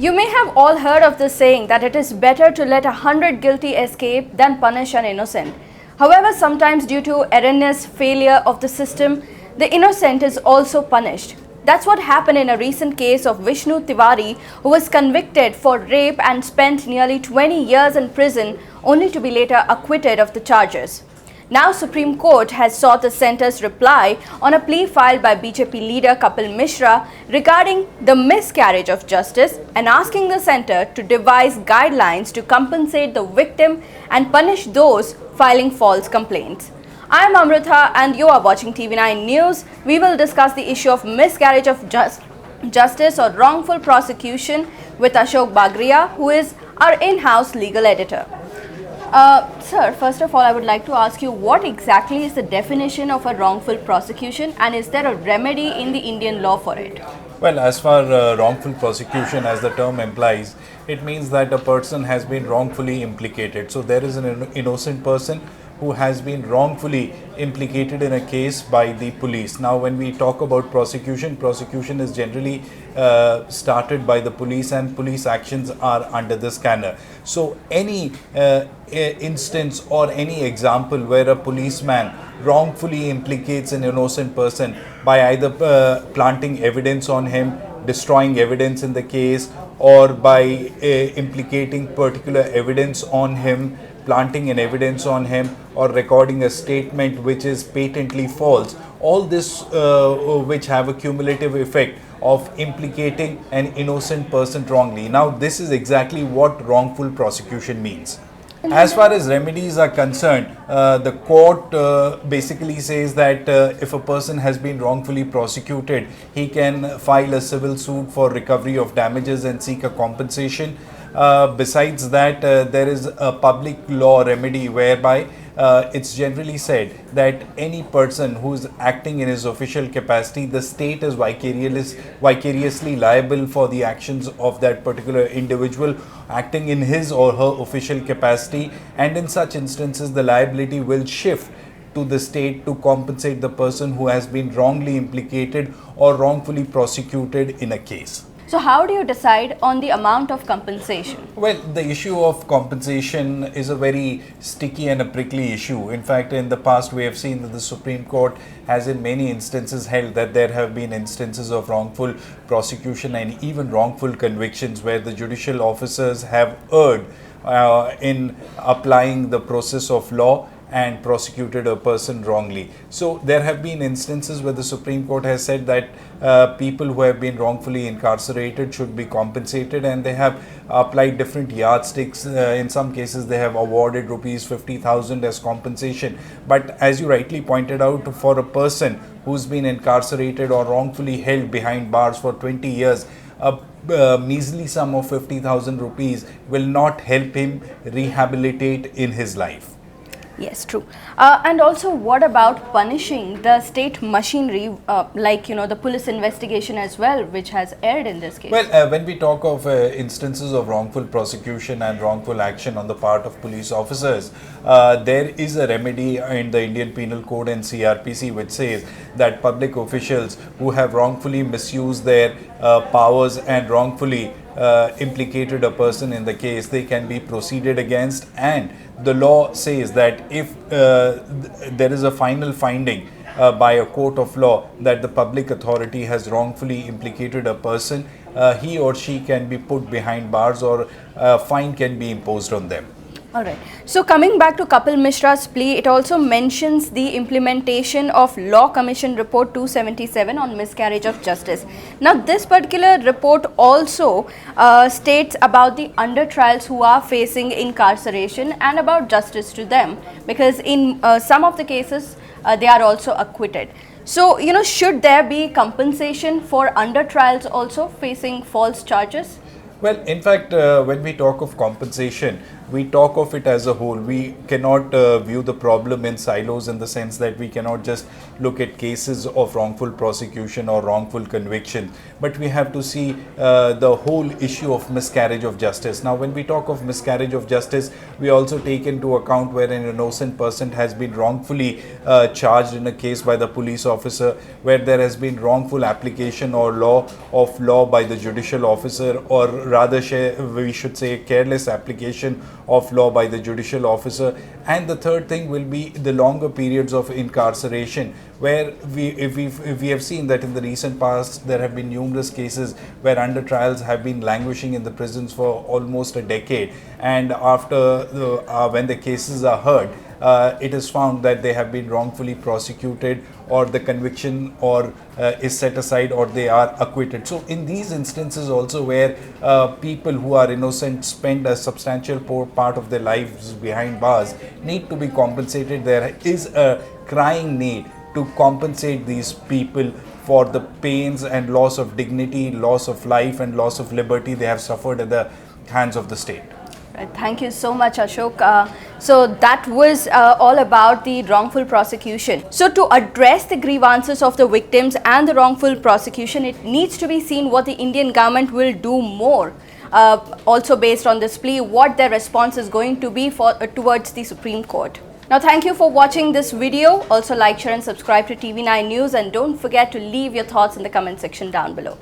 You may have all heard of the saying that it is better to let 100 guilty escape than punish an innocent. However, sometimes due to erroneous failure of the system, the innocent is also punished. That's what happened in a recent case of Vishnu Tiwari, who was convicted for rape and spent nearly 20 years in prison only to be later acquitted of the charges. Now, Supreme Court has sought the centre's reply on a plea filed by BJP leader Kapil Mishra regarding the miscarriage of justice and asking the centre to devise guidelines to compensate the victim and punish those filing false complaints. I am Amrita and you are watching TV9 News. We will discuss the issue of miscarriage of justice or wrongful prosecution with Ashok Bagria, who is our in-house legal editor. Sir, first of all, I would like to ask you what exactly is the definition of a wrongful prosecution and is there a remedy in the Indian law for it? Well, as far wrongful prosecution, as the term implies, it means that a person has been wrongfully implicated. So there is an innocent person who has been wrongfully implicated in a case by the police. Now, when we talk about prosecution, prosecution is generally started by the police and police actions are under the scanner. So any instance or any example where a policeman wrongfully implicates an innocent person by either planting evidence on him, destroying evidence in the case, or by implicating particular evidence on him, planting an evidence on him, or recording a statement which is patently false, all this which have a cumulative effect of implicating an innocent person wrongly. Now, this is exactly what wrongful prosecution means. As far as remedies are concerned, the court basically says that if a person has been wrongfully prosecuted, he can file a civil suit for recovery of damages and seek a compensation. Besides that, there is a public law remedy whereby it's generally said that any person who is acting in his official capacity, the state is vicariously liable for the actions of that particular individual acting in his or her official capacity, and in such instances the liability will shift to the state to compensate the person who has been wrongly implicated or wrongfully prosecuted in a case. So how do you decide on the amount of compensation? Well, the issue of compensation is a very sticky and a prickly issue. In fact, in the past we have seen that the Supreme Court has in many instances held that there have been instances of wrongful prosecution and even wrongful convictions where the judicial officers have erred in applying the process of law and prosecuted a person wrongly. So there have been instances where the Supreme Court has said that people who have been wrongfully incarcerated should be compensated, and they have applied different yardsticks. In some cases they have awarded rupees 50,000 as compensation. But as you rightly pointed out, for a person who's been incarcerated or wrongfully held behind bars for 20 years, a measly sum of 50,000 rupees will not help him rehabilitate in his life. Yes, true. And also, what about punishing the state machinery, like, the police investigation as well, which has erred in this case? Well, when we talk of instances of wrongful prosecution and wrongful action on the part of police officers, there is a remedy in the Indian Penal Code and CRPC which says that public officials who have wrongfully misused their powers and wrongfully implicated a person in the case, they can be proceeded against, and the law says that if there is a final finding by a court of law that the public authority has wrongfully implicated a person, he or she can be put behind bars or a fine can be imposed on them. Alright, so coming back to Kapil Mishra's plea, it also mentions the implementation of Law Commission Report 277 on miscarriage of justice. Now, this particular report also states about the under trials who are facing incarceration and about justice to them, because in some of the cases they are also acquitted. So, should there be compensation for under trials also facing false charges? Well, in fact, when we talk of compensation, we talk of it as a whole. We cannot view the problem in silos, in the sense that we cannot just look at cases of wrongful prosecution or wrongful conviction, but we have to see the whole issue of miscarriage of justice. Now, when we talk of miscarriage of justice, we also take into account where an innocent person has been wrongfully charged in a case by the police officer, where there has been wrongful application or law by the judicial officer, or rather we should say careless application of law by the judicial officer. And the third thing will be the longer periods of incarceration, where we have seen that in the recent past there have been numerous cases where under trials have been languishing in the prisons for almost a decade, and after when the cases are heard, it is found that they have been wrongfully prosecuted, or the conviction or is set aside, or they are acquitted. So in these instances also, where people who are innocent spend a substantial part of their lives behind bars, need to be compensated. There is a crying need to compensate these people for the pains and loss of dignity, loss of life and loss of liberty they have suffered at the hands of the state. Thank you so much, Ashok. So that was all about the wrongful prosecution. So to address the grievances of the victims and the wrongful prosecution, it needs to be seen what the Indian government will do more. Also based on this plea, what their response is going to be towards the Supreme Court. Now, thank you for watching this video. Also like, share and subscribe to TV9 News, and don't forget to leave your thoughts in the comment section down below.